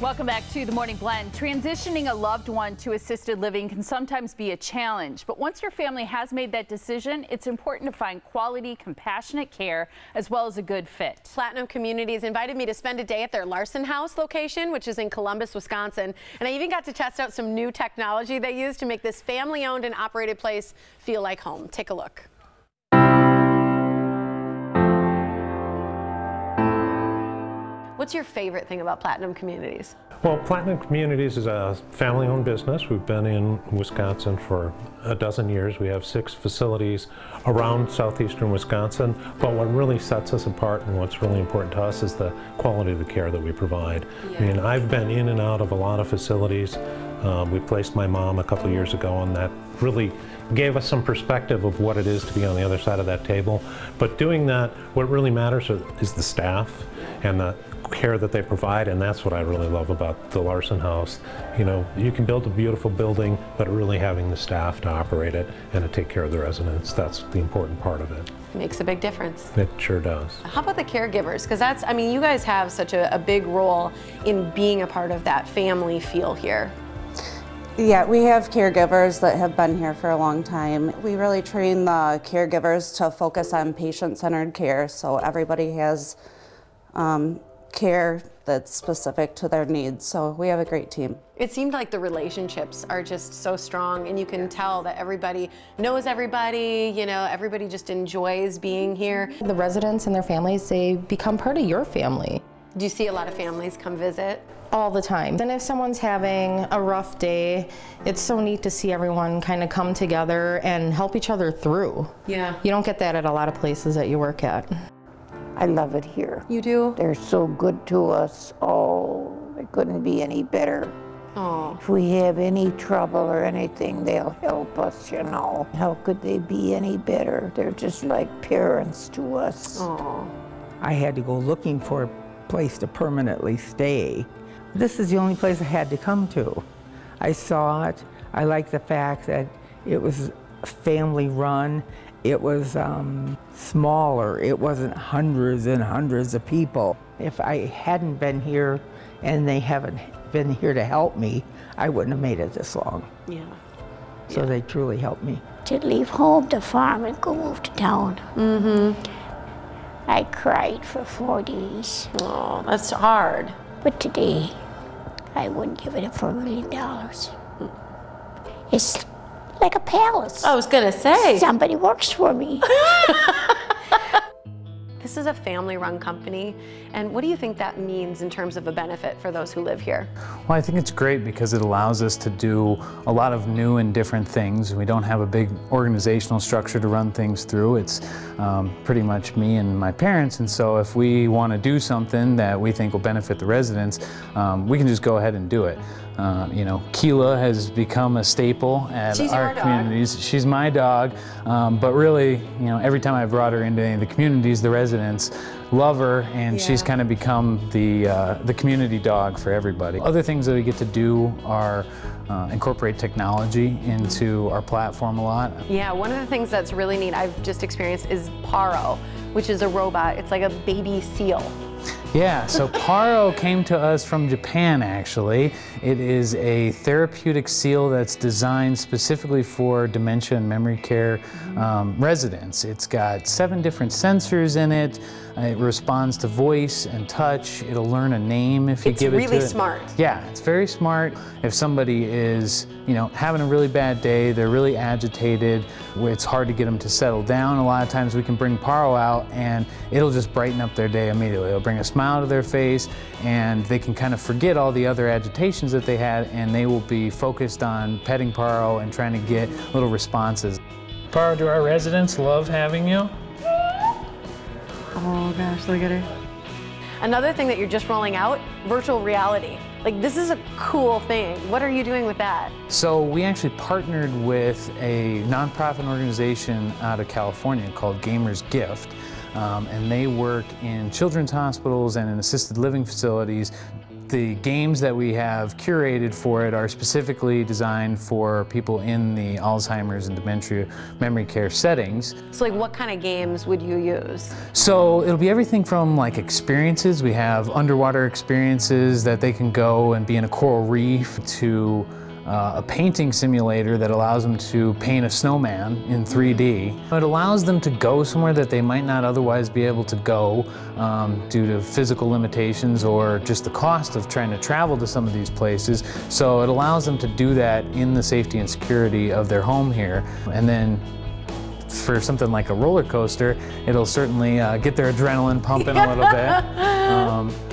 Welcome back to the Morning Blend. Transitioning a loved one to assisted living can sometimes be a challenge, but once your family has made that decision, it's important to find quality, compassionate care as well as a good fit. Platinum Communities invited me to spend a day at their Larson House location, which is in Columbus, Wisconsin, and I even got to test out some new technology they use to make this family-owned and operated place feel like home. Take a look. What's your favorite thing about Platinum Communities? Well, Platinum Communities is a family-owned business. We've been in Wisconsin for a dozen years. We have 6 facilities around southeastern Wisconsin, but what really sets us apart and what's really important to us is the quality of the care that we provide. Yeah. I mean, I've been in and out of a lot of facilities. We placed my mom a couple years ago, and that really gave us some perspective of what it is to be on the other side of that table. But doing that, what really matters is the staff and the care that they provide, and that's what I really love about the Larson House. You know, you can build a beautiful building, but really having the staff to operate it and to take care of the residents, that's the important part of it. Makes a big difference. It sure does. How about the caregivers? Because that's, I mean, you guys have such a big role in being a part of that family feel here. Yeah, we have caregivers that have been here for a long time. We really train the caregivers to focus on patient-centered care, so everybody has care that's specific to their needs, so we have a great team. It seemed like the relationships are just so strong, and you can tell that everybody knows everybody, you know, everybody just enjoys being here. The residents and their families, they become part of your family. Do you see a lot of families come visit? All the time. And if someone's having a rough day, it's so neat to see everyone kind of come together and help each other through. Yeah. You don't get that at a lot of places that you work at. I love it here. You do? They're so good to us. Oh, it couldn't be any better. Oh. If we have any trouble or anything, they'll help us, you know. How could they be any better? They're just like parents to us. Oh. I had to go looking for a place to permanently stay. This is the only place I had to come to. I saw it. I like the fact that it was family run. It was smaller. It wasn't hundreds and hundreds of people. If I hadn't been here and they haven't been here to help me, I wouldn't have made it this long. Yeah. So they truly helped me. To leave home, to farm, and go move to town. Mm-hmm. I cried for 4 days. Oh, that's hard. But today, I wouldn't give it up for $1 million. It's like a palace. I was gonna say. Somebody works for me. This is a family-run company, and what do you think that means in terms of a benefit for those who live here? Well, I think it's great because it allows us to do a lot of new and different things. We don't have a big organizational structure to run things through. It's pretty much me and my parents, and so if we want to do something that we think will benefit the residents, we can just go ahead and do it. You know, Keela has become a staple at our communities. She's my dog, but really, you know, every time I brought her into any of the communities, the residents love her, and she's kind of become the community dog for everybody. Other things that we get to do are incorporate technology into our platform a lot. Yeah, one of the things that's really neat I've just experienced is Paro, which is a robot. It's like a baby seal. Yeah, so Paro came to us from Japan, actually. It is a therapeutic seal that's designed specifically for dementia and memory care residents. It's got 7 different sensors in it. It responds to voice and touch. It'll learn a name if you give it to it. It's really smart. Yeah, it's very smart. If somebody is, you know, having a really bad day, they're really agitated, it's hard to get them to settle down. A lot of times we can bring Paro out and it'll just brighten up their day immediately. It'll bring a smile to their face, and they can kind of forget all the other agitations that they had, and they will be focused on petting Paro and trying to get little responses. Paro, do our residents love having you? Oh gosh, look at her. Another thing that you're just rolling out, virtual reality. Like, this is a cool thing. What are you doing with that? So we actually partnered with a nonprofit organization out of California called Gamers Gift. And they work in children's hospitals and in assisted living facilities The games that we have curated for it are specifically designed for people in the Alzheimer's and dementia memory care settings. So like what kind of games would you use? So it'll be everything from like experiences. We have underwater experiences that they can go and be in a coral reef, to a painting simulator that allows them to paint a snowman in 3D. It allows them to go somewhere that they might not otherwise be able to go due to physical limitations or just the cost of trying to travel to some of these places. So it allows them to do that in the safety and security of their home here. And then for something like a roller coaster, it'll certainly get their adrenaline pumping a little bit.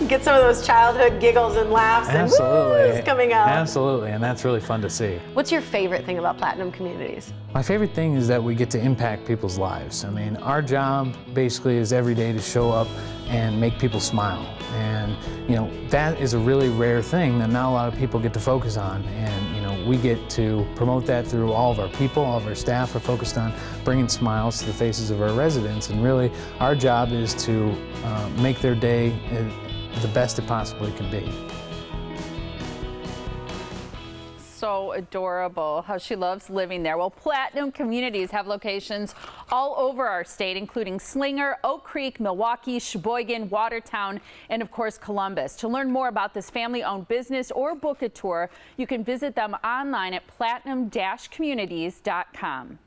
Get some of those childhood giggles and laughs and woo coming out. Absolutely, and that's really fun to see. What's your favorite thing about Platinum Communities? My favorite thing is that we get to impact people's lives. I mean, our job basically is every day to show up and make people smile. And, you know, that is a really rare thing that not a lot of people get to focus on. And, you know, we get to promote that through all of our people. All of our staff are focused on bringing smiles to the faces of our residents. And really, our job is to make their day the best it possibly can be. So adorable how she loves living there. Well, Platinum Communities have locations all over our state, including Slinger, Oak Creek, Milwaukee, Sheboygan, Watertown, and of course Columbus. To learn more about this family-owned business or book a tour, you can visit them online at platinum-communities.com.